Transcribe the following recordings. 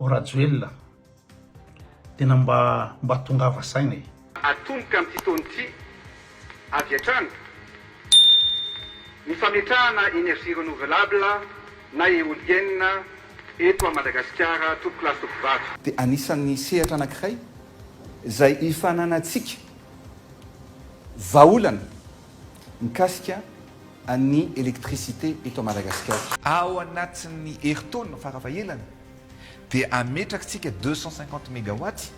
orajoelona tena mba tongava saina e. Atomboka amin'ity taona ity avy hatrany ny fametrahana énergie renouvelable na éolienne eto a Madagasikara toko lasy toko vavy. Dia anisan'ny sehatra anankiray izay ifananantsika vaolana mikasika ny électricité eto Madagasikara. Ao anatin'ny herintaona farafahelany dia ametrakatsika 250 mégawatts.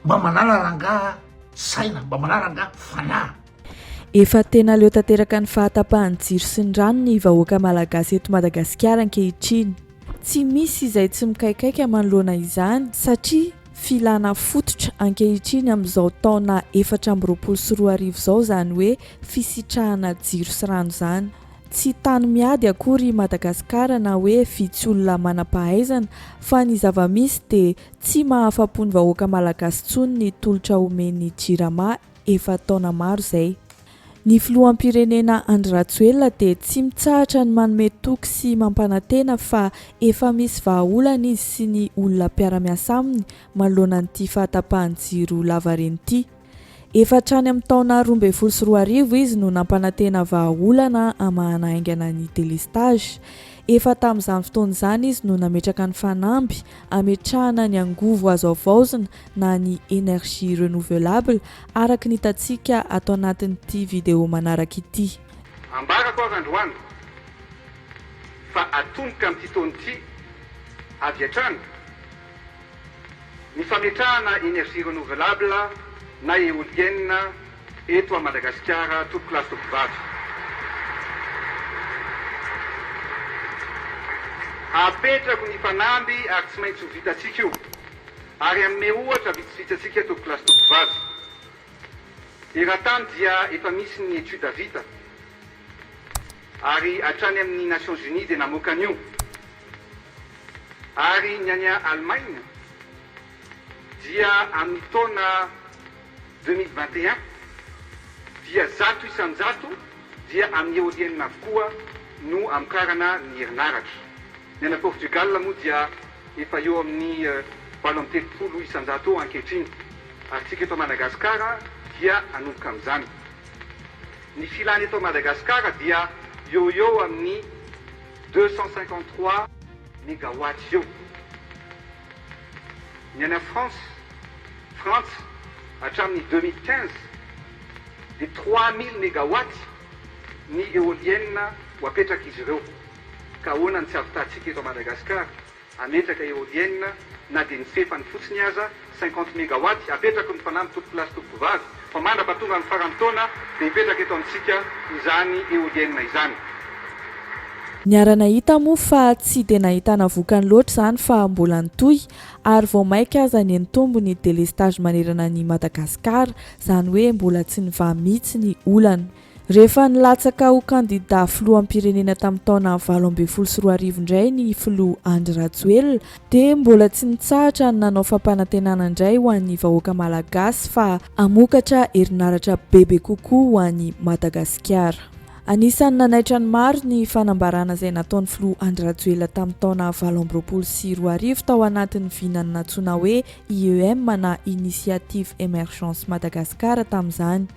Mba manala ranga saina, mba manala ranga fanahy. Efa tena leo tanteraka ny fahatapahan'ny jiro sy ny rano ny vahoaka malagasy eto Madagasikara ankehitriny. Tsy misy izay tsy mikaikaika manoloana izany satria filana fototra ankehitriny amin'izao taona 2024 izao izany hoe fisitrahana jiro sy rano izany. Tsy tany miady akory Madagasikara na hoe vitsy olona manam-pahaizana fa ny zava-misy dia tsy mahafapo ny vahoaka malagasy intsony ny tolotra omen'ny JIRAMA efa taona maro izay. Ny filoham-pirenena Andry Rajoelina dia tsy mitsahatra ny manome toky sy mampanantena fa efa misy vahaolana izy sy ny olona mpiara-miasa aminy manoloana n'ity fahatapahan'ny jiro lava reny ity. Efa hatrany amin'ny taona 2024 izy no nampanantena vahaolana amahana aingana ny délestage. Efa tamin'izany fotoana izany izy no nametraka ny fanamby ametrahana ny angovo azo avaozina na ny énergie renouvelable araka ny hitantsika ato anatin'ity vidéo manaraka ity. Ambarako avy androany fa atomboka amin'ity taona ity avy hatrany ny fametrahana énergie renouvelable na éolienne eto a Madagasikara toko lasy toko vavy. Apetrako ny fanamby ary tsy maintsy ho vitatsika io ary amin'ny ohatra vitsivitatsika toko lasy toko vavy. Eran-tany dia efa misy ny étude vita ary hatrany amin'ny Nations Unies dia namoaka an'io ary ny any Allemagne dia amin'ny taona 2021 dia 100% dia amin'ny éolienne avokoa no amokarana ny herinaratra. Ny ana Portugal moa dia efa eo amin'ny 70% ankehitriny. Ary tsika eto Madagasikara dia anomboka amin'izany. Ny filana eto Madagasikara dia eo amin'ny 253 mégawatts eo. Ny ana France hatramin'ny 2015 dia 3000 mégawatts ny éolienne ho apetraka izy ireo. Ka ahoana ny tsy ahavitatsika eto Madagasikara ametraka éolienne na dia ny fefany fotsiny aza 50 mégawatts apetraka ny fanamby toko lasy toko vavy fa mandrapatonga ny farany taona dia hipetraka eto amintsika izany éolienne izany. Niarana hita moa fa tsy dia nahitana vokany loatra izany fa mbola nitohy ary vao maika aza ny entombo ny délestage manerana ny Madagasikara izany hoe mbola tsy nivaha mihitsy ny olana. Rehefa nilatsaka ho kandida filoham-pirenena tamin'ny taona 2024 indray ny filoha Andry Rajoelina dia mbola tsy nitsahatra ny nanao fampanantenana indray ho an'ny vahoaka malagasy fa hamokatra herinaratra bebe kokoa ho an'ny Madagasikara. Anisan'ny nanaitra ny maro ny fanambarana izay nataon'ny filoha Andry Rajoelina tamin'ny taona 2024 tao anatin'ny vinany natsoina hoe IEM na Initiative Emergence Madagasikara tamin'izany.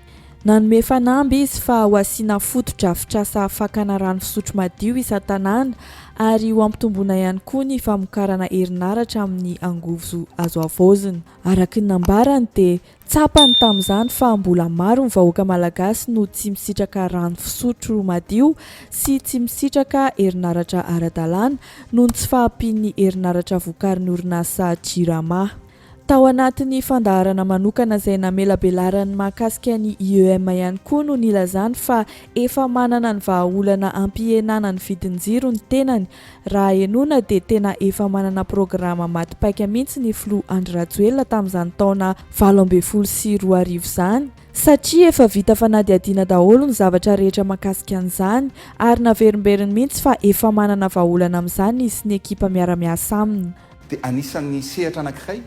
Nanome fanamby izy fa ho asiana foto-drafitrasa fakana rano fisotro madio isan-tanàna ary ho ampitomboana ihany koa ny famokarana herinaratra amin'ny angovo azo avaozina. Araka ny nambarany dia tsapany tamin'izany fa mbola maro ny vahoaka malagasy no tsy misitraka rano fisotro madio sy tsy misitraka herinaratra ara-dalàna noho ny tsy fahampian'ny herinaratra vokarin'ny orinasa JIRAMA. Tao anatin'ny fandaharana manokana izay namelabelarany mahakasika ny IEM ihany koa no nilazany fa efa manana ny vahaolana ampihenana ny vidin-jiro ny tenany. Raha henoina dia tena efa manana programa matipaika mihitsy ny filoha Andry Rajoelina tamin'izany taona 2024 izany. Satria efa vita fanadihadiana daholo ny zavatra rehetra mahakasika an'izany ary naverimberiny mihitsy fa efa manana vahaolana amin'izany izy ny ekipa miara-miasa aminy. Dia anisan'ny sehatra anankiray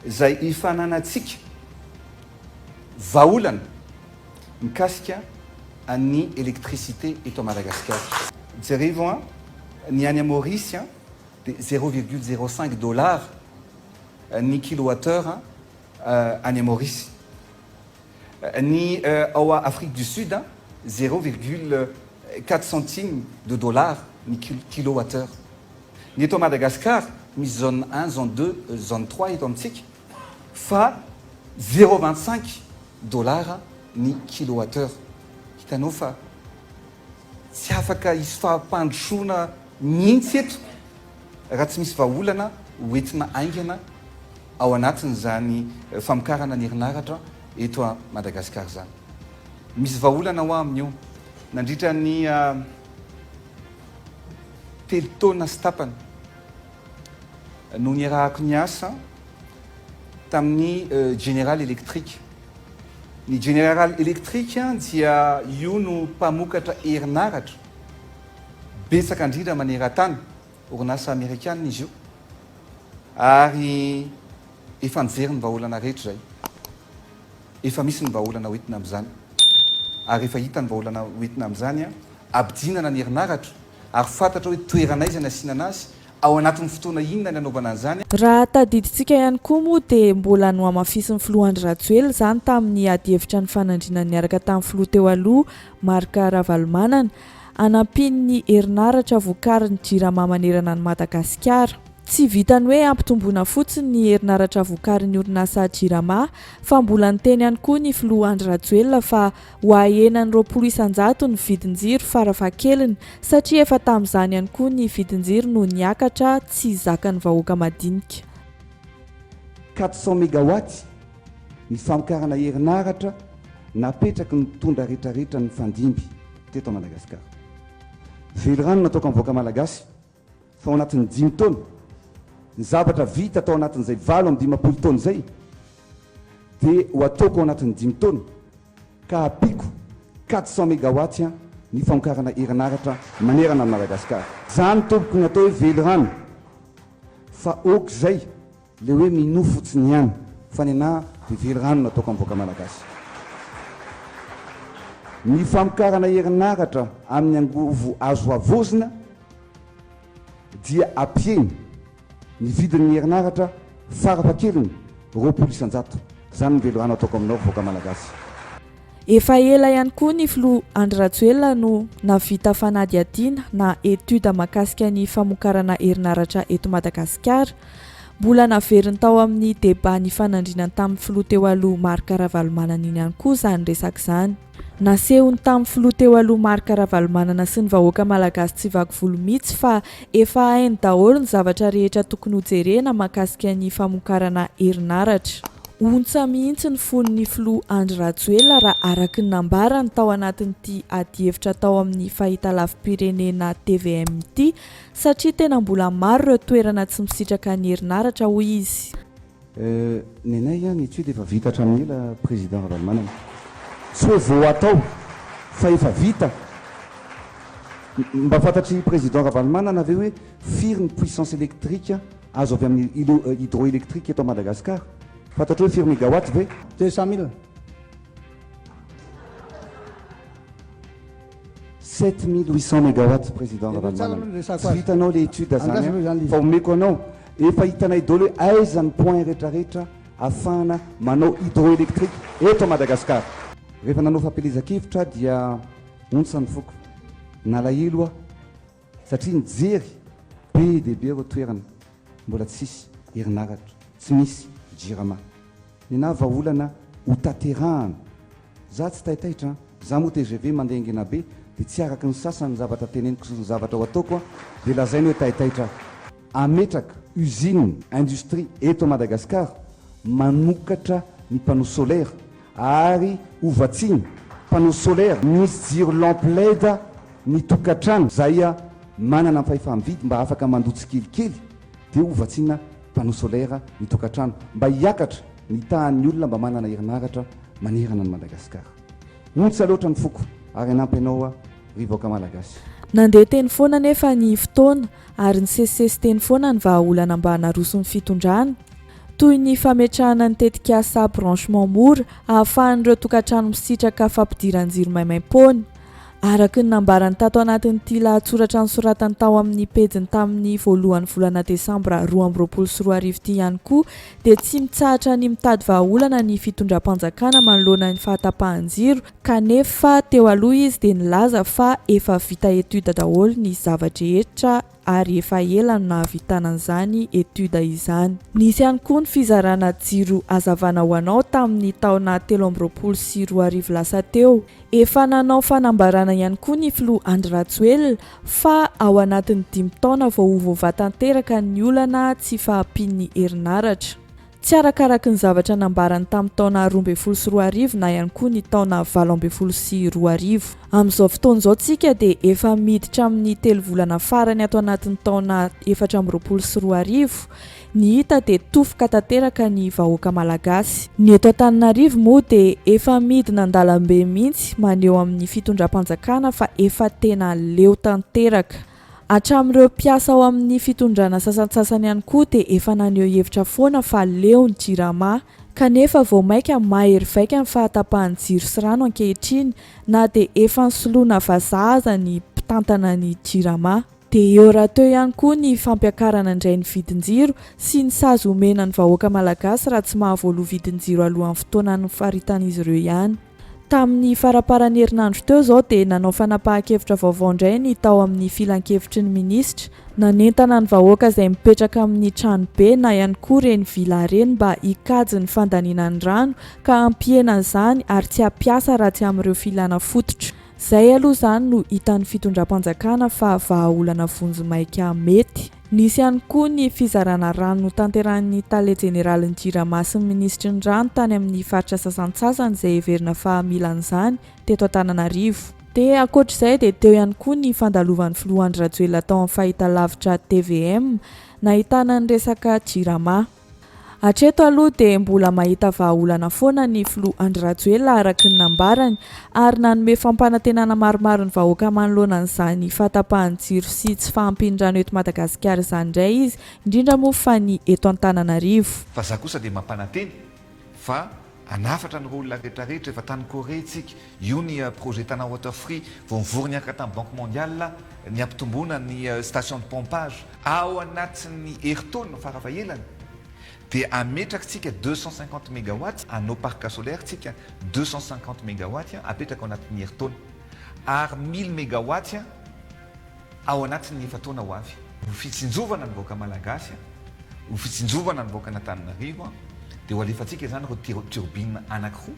izay ifananantsika vahaolana mikasika ny électricité eto Madagasikara. Jerevon ny any Maurice dia 0,05 dollars ny kilowattheure any Maurice. Ny ao Afrique du Sud 0,4 centimes de dollars ny kilowattheure. Ny eto Madagascar misy zone 1, zone 2, zone 3 eto amintsika fa 0,25 dollars ny kilowattheure. Hitanao fa tsy afaka isy fahampandrosoana mihitsy eto raha tsy misy vahaolana hoentina aingana ao anatin'izany famokarana ny herinaratra eto a Madagasikara zany. Misy vahaolana ho amin'io nandritra ny 3 taona sy tapany no niarahako niasa tamin'ny General Electric. Ny General Electric dia io no mpamokatra herinaratra betsaka indrindra maneran-tany, orinasa amerikana izy io, ary efa nijery ny vahaolana rehetra zay, efa misy ny vahaolana hoentina amin'izany, ary efa hita ny vahaolana hoentina amin'izany abidinana ny herinaratra ary fantatra hoe toeranaiza ny asiana anazy ao anatin'ny fotoana inona ny anaovana an'izany. Raha tadidintsika ihany koa moa dia mbola no amafisin'ny filoha Andry Rajoelina izany tamin'ny adi-hevitra ny fanandrinana niaraka tamin'ny filoha teo aloha Marc Ravalomanana anampin'ny herinaratra vokarin'ny JIRAMA manerana ny Madagasikara. Tsy vitany hoe ampitomboana fotsiny ny herinaratra vokarin'ny orinasa JIRAMA fa mbola niteny ihany koa ny filoha Andry Rajoelina fa ho ahenany 20% ny vidin-jiro farafahakeliny satria efa tamin'izany ihany koa ny vidin-jiro no niakatra tsy zakan'ny vahoaka madinika. 400 mégawatts ny famokarana herinaratra napetraky ny tondra rehetrarehetra ny fandimby teto Madagasikara. Velirano nataoko amin'ny vahoaka malagasy fa ao anatin'ny 5 taona ny zavatra vita atao anatin'izay 20 taona zay dia ho ataoko ao anatin'ny 5 taona ka apiko 400 mégawatts ny famokarana herinaratra manerana ny Madagasikara. Zany tompoko ny atao hoe velirano fa oka zay le hoe mino fotsiny ihany fa ny ana dia velirano nataoko amin'ny vahoaka malagasy. Ny famokarana herinaratra amin'ny angovo azo avozina dia apieny ny vidin'ny herinaratra farafahakeliny 20%. Zany ny velirano ataoko aminao vahoaka malagasy. Efa ela ihany koa ny filoha Andry Rajoelina no navita fanadihadiana na etude mahakasika ny famokarana herinaratra eto Madagasikara. Mbola naveriny tao amin'ny débat ny fanandrinana tamin'ny filoha teo aloha Marc Ravalomanana iny ihany koa izany resaka izany. Nasehony tamin'ny filoha teo aloha Marc Ravalomanana sy ny vahoaka malagasy tsy vaky volo mihitsy fa efa hainy daholo ny zavatra rehetra tokony hojerena mahakasika ny famokarana herinaratra. Ontsa mihitsy ny fon'ny filoha Andry Rajoelina raha araky ny nambarany tao anatin'ity adi-hevitra tao amin'ny fahitalavim-pirenena TVM ity satria tena mbola maro ireo toerana tsy misitraka ny herinaratra hoy izy. Ny anay ny etude efa vita hatramin'ny ela président Ravalomanana. Tsy hoe vao atao fa efa vita. Mba fantatry président Ravalomanana ve hoe firy ny puissance électrique azo avy amin'ny hydroélectrique eto Madagasikara? Fantatry hoe firy mégawatts ve? 200 000. 7800 mégawatts président Ravalomanana. Tsy vitanao le étude zany fa omeko anao efa hitanay daholo hoe aiza ny point rehetrarehetra afahana manao hydroélectrique eto Madagasikara. Rehefa nanao fampelezan-kevitra dia ontsany foko nalahelo satria nijery be dia be ireo toerana mbola tsisy herinaratra, tsy misy JIRAMA. Ny na vahaolana ho taterahana. Za tsy tahitaitra, za moa TGV mandeha angena be dia tsy araky ny sasany zavatra teneniko sy ny zavatra ho ataoko dia lazainy hoe tahitaitra. Ametraka usine, industrie eto Madagasikara manokatra ny panneau solaire ary ovatsiny panneau solaire misy jiro lampe LED ny tokantrano zay manana fahefa-mividy mba afaka mandotsy kelikely dia ovatsina panneau solaire ny tokantrano mba hiakatra ny tahan'ny olona mba manana herinaratra manerana ny Madagasikara. Ontsy loatra ny foko ary anampy ianao ry vahoaka malagasy. Nandeha teny foana nefa ny fotoana ary ny sesisesy teny foana ny vahaolana mba hanaroso ny fitondrana toy ny fametrahana ny tetikasa branchement mora ahafahan'ireo tokantrano misitraka fampidiran-jiro maimaim-pony. Araka ny nambarany tato anatin'ity lahatsoratra nisoratany tao amin'ny pejiny tamin'ny voalohan'ny volana desambra 2024 ity ihany koa dia tsy mitsahatra ny mitady vahaolana ny fitondram-panjakana manoloana ny fahatapahan-jiro, kanefa teo aloha izy dia nilaza fa efa vita etude daholo ny zavatra ary efa ela no nahavitana an'izany etude izany. Nisy ihany koa ny fizarana jiro hazavana ho anao tamin'ny taona 2024 lasa teo. Efa nanao fanambarana ihany koa ny filoha Andry Rajoelina fa ao anatin'ny 5 taona vao ho voatanteraka ny olana tsy fahampian'ny herinaratra. Tsy arakaraky ny zavatra nambarany tamin'ny taona 2024 na ihany koa ny taona 2022. Amin'izao fotoan'izao tsika dia efa miditra amin'ny 3 volana farany ato anatin'ny taona 2024. Ny hita dia tofoka tanteraka ny vahoaka malagasy. Ny eto Antananarivo moa dia efa midina an-dalambe mihitsy maneho amin'ny fitondram-panjakana fa efa tena leo tanteraka. Hatramin'ireo mpiasa ao amin'ny fitondrana sasantsasany ihany koa dia efa naneho hevitra foana fa leo ny jirama, kanefa vao maika mahery vaika ny fahatapahan'ny jiro sy rano ankehitriny na dia efa nisoloana vazaha ny mpitantana ny jirama. Dia eo raha teo ihany koa ny fampiakarana indray ny vidin-jiro sy ny sazy omena ny vahoaka malagasy raha tsy mahavoaloha vidin-jiro alohan'ny fotoana ny faritan'izy ireo ihany. Tamin'ny faraparan'ny herinandro teo izao dia nanao fanapahan-kevitra vaovao indray ny tao amin'ny filan-kevitry ny minisitra, nanentana ny vahoaka izay mipetraka amin'ny tranobe na ihany koa reny vila reny mba hikajy ny fandaniana ny rano ka hampihena izany ary tsy hampiasa raha tsy amin'ireo filana fototra. Izay aloha izany no hitan'ny fitondram-panjakana fa vahaolana vonjimaika mety. Nisy ihany koa ny fizarana rano tanterahan'ny tale jeneralin'ny jirama sy ny ministry ny rano tany amin'ny faritra sasantsasany izay heverina fa mila an'izany teto Antananarivo. Dia ankoatr'izay dia teo ihany koa ny fandalovan'ny filoha Andry Rajoelina tao amin'ny fahitalavitra TVM nahitana ny resaka jirama. Hatreto aloha dia mbola mahita vahaolana foana ny filoha Andry Rajoelina araka ny nambarany ary nanome fampanantenana maromaro ny vahoaka manoloana an'izany fahatapahan-jiro sy tsy fahampian-drano eto Madagasikara izany indray izy, indrindra moa fa ny eto Antananarivo. Fa za kosa dia mampananteny fa anafatra ny olona rehetrarehetra efa tany Corée tsika, io ny projet tana water free vao nivory niaraka tamin'ny Banque mondiale ny ampitomboana ny station de pompage ao anatin'ny herintaona farafahelany dia ametrakatsika 250 mégawatts anao parc solaire tsika 250 mégawatts apetraka ao anatin'ny herintaona ary 1000 mégawatts ao anatin'ny efataona ho avy. Ho fitsinjovana ny vahoaka malagasy, ho fitsinjovana ny vahoaka Antananarivo dia ho alefantsika izany ireo turbine anankiroa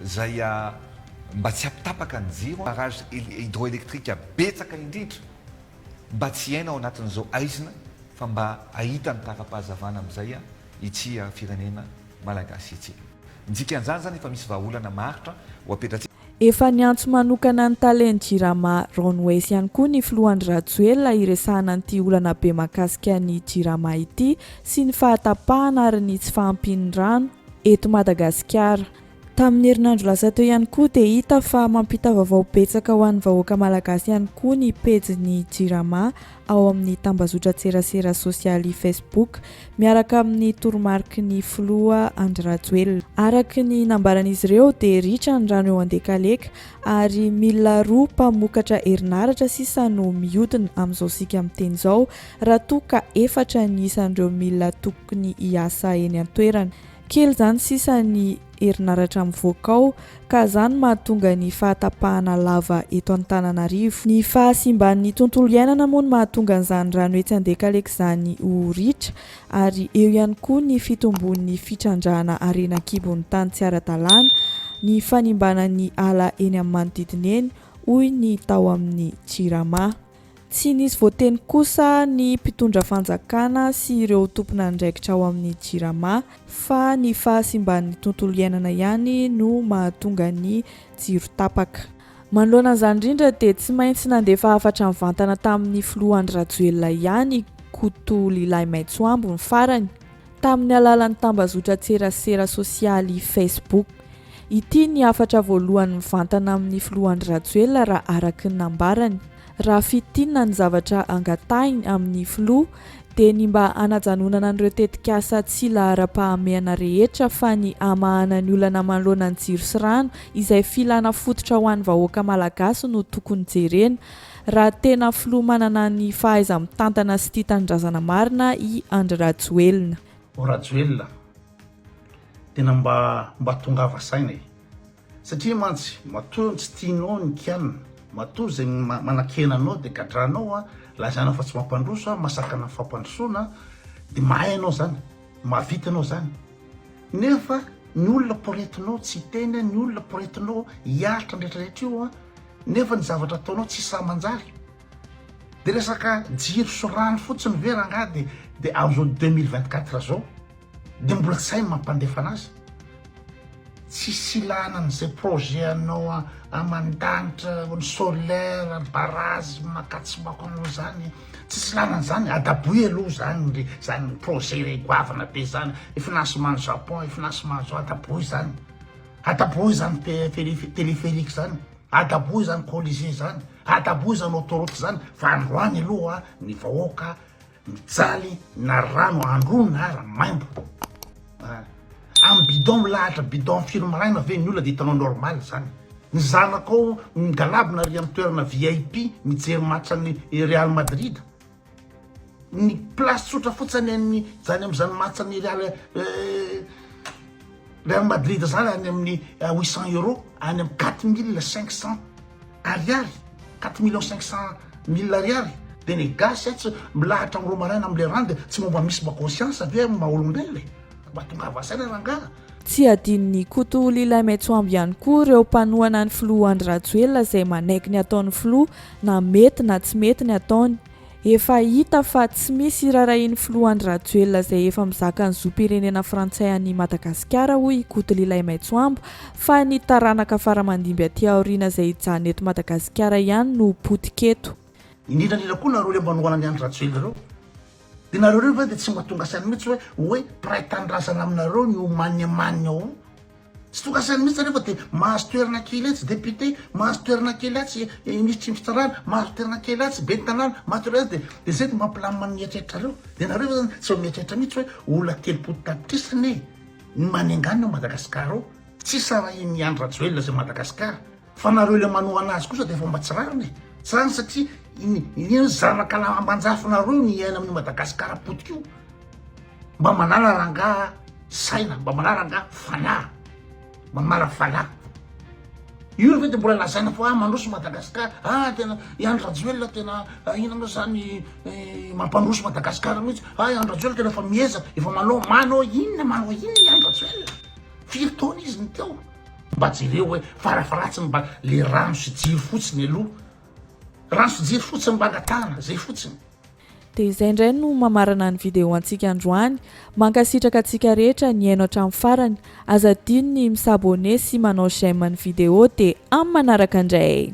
izay mba tsy hampitapaka ny jiro, barrage hydroélectrique betsaka indrindra mba tsy haina ao anatin'izao aizina fa mba ahita ny tara-pahazavana amin'izay ity firenena malagasy ity. Nitsika an'izany zany efa misy vahaolana maharitra ho apetratsika. Efa niantso manokana ny taleny jirama Ronwes ihany koa ny filoha Andry Rajoelina iresahana an'ity olana be mahakasika ny jirama ity sy ny fahatapahana ary ny tsy fahampian'ny rano eto Madagasikara. Tamin'ny herinandro lasa teo ihany koa dia hita fa mampita vaovao betsaka ho an'ny vahoaka malagasy ihany koa ny pejiny jirama ao amin'ny tambazotra-tserasera sosialy Facebook miaraka amin'ny toromarika ny filoha Andry Rajoelina. Araka ny nambaran'izy ireo dia ritra ny rano eo an-dekaleka ary milina roa mpamokatra herinaratra sisa no mihodina amin'izao sika miteny izao raha toa ka 4 ny isan'ireo milina tokony hiasa eny an-toerana. Kely zany sisa ny herinaratra mivoaka ao ka izany mahatonga ny fahatapahana lava eto Antananarivo. Ny fahasimban'ny tontolo iainana moa no mahatonga an'izany rano etsy an-dekaleka izany ho ritra ary eo ihany koa ny fitombon'ny fitrandrahana arenan-kibon'ny tany tsy ara-dalàna, ny fanimbanan'ny ala eny amin'ny manodidina eny hoy ny tao amin'ny jirama. Tsy nisy voateny kosa ny mpitondra fanjakana sy ireo tompon'andraikitra ao amin'ny jirama fa ny fahasimban'ny tontolo iainana ihany no mahatonga ny jiro tapaka. Manoloana an'izany indrindra dia tsy maintsy nandefa hafatra mivantana tamin'ny filoha Andry Rajoelina ihany Koto Lilahy Maitsoambo ny farany tamin'ny alalan'ny tambazotra-tserasera sosialy Facebook. Ity ny hafatra voalohany mivantana amin'ny filoha Andry Rajoelina raha araka ny nambarany. Raha fitinina ny zavatra angatahiny amin'ny filoha teny mba hanajanonana an'ireo tetikasa tsy lahara-pahameana rehetra fa ny amahana ny olana manoloana ny jiro sy rano izay filana fototra ho an'ny vahoaka malagasy no tokony jerena raha tena filoha manana ny fahaiza-mitantana sy tia tanindrazana marina i Andry Rajoelina. Rajoelina tena mba tongava saina satria mantsy matoa tsy tianao ny kianina, matoa zay manakenanao de gadranao lazana fa tsy mampandroso masakana fampandrosoana de mahay anao zany, mahavita anao zany. Nefa ny olona poretinao tsy teny, ny olona poretinao hiaritra ndretrarehetra io nefa ny zavatra ataonao tsy samanjary. De resaka jiro sy rano fotsiny veranga de am'izao 2024 zao de mbola tsy hay mampandefa anazy. Tsy silana n'izay projet anao amandanitra ny solaire, barazy makatsymako anao zany, tsy silana n'izany. Adaboy aloha zany zany projet re goavana be zany, financement Japon, financement zao adaboy zany. Adaboy zany téléphérique zany, adaboy zany colisée zany, adaboy zany autoroute zany. Fa androany aloha ny vahoaka mijaly na rano andro na ranomaimbo. Amin'ny bidon milahatra bidon firmaraina ve ny olona de hitanao normal zany. Ny zanakao migalabona ry amin'ny toerana VIP mijery match ny Real Madrid. Ny place tsotra fotsiny any zany amin'izany match ny Real Madrid zany any amin'ny 800 €, any amin'ny 4500 ariary, 4 500 000 ariary. De ny gasy tsy milahatra amin'ny romaraina amin'le rano de tsy momba misy conscience ve maha-olombelona batonga vasaina rangaha. Tsy adin'ny koto Lilay Metsoamby ihany koa ireo mpanohana ny filoha Andry Rajoelina izay manaiky ny ataon'ny filoha na mety na tsy mety ny ataony. Efa hita fa tsy misy rarahin'ny filoha Andry Rajoelina izay efa mizaka ny zoom-pirenena frantsay any Madagasikara hoy koto Lilay Metsoamby fa ny taranaka faramandimby aty aoriana izay hijanona eto Madagasikara ihany no potiketo. Indrindrandrindra koa nareo le manohana ny Andry Rajoelina reo. De nareo reo va de tsy mahatonga saina mihitsy hoe mpiray tanindrazana aminareo ny omaniamany ao. Tsy tonga saina mihitsy rehefa de mahazo toerana kely atsy député, mahazo toerana kely atsy ministre fitsarana, mahazo toerana kely atsy be tanàna, mahazo toerana de zay de mampilamina ny mieritreritra reo. De nareo zany tsy mieritreritra mihitsy hoe olona telopolo tapitrisa ny manenganina Madagasikara ao. Tsy sarahiny Andry Rajoelina zay Madagasikara. Fa nareo le manohana azy kosa de efa mba tsy rariny. Tsarany satria iny zanaka ambanjafinareo ny aina amin'ny Madagasikara potika io. Mba manala rangaha saina, mba manala rangaha fanahy, mba manala falahy. Io ve de mbola lazaina fa mandroso Madagasikara, tena Andry Rajoelina tena inona zany mampandroso Madagasikara mihitsy. Andry Rajoelina tena efa miezaka, efa manao inona Andry Rajoelina. Firy taona izy ny teo. Mba jereo hoe farafaratsiny mba le rano sy jiro fotsiny aloha. Rano sy jiro fotsiny mba angatahana, zay fotsiny. Dia izay indray no mamarana ny video antsika androany. Mankasitraka antsika rehetra ny haino hatramin'ny farany. Aza adino ny misabone sy manao j'aime ny video dia amin'ny manaraka indray.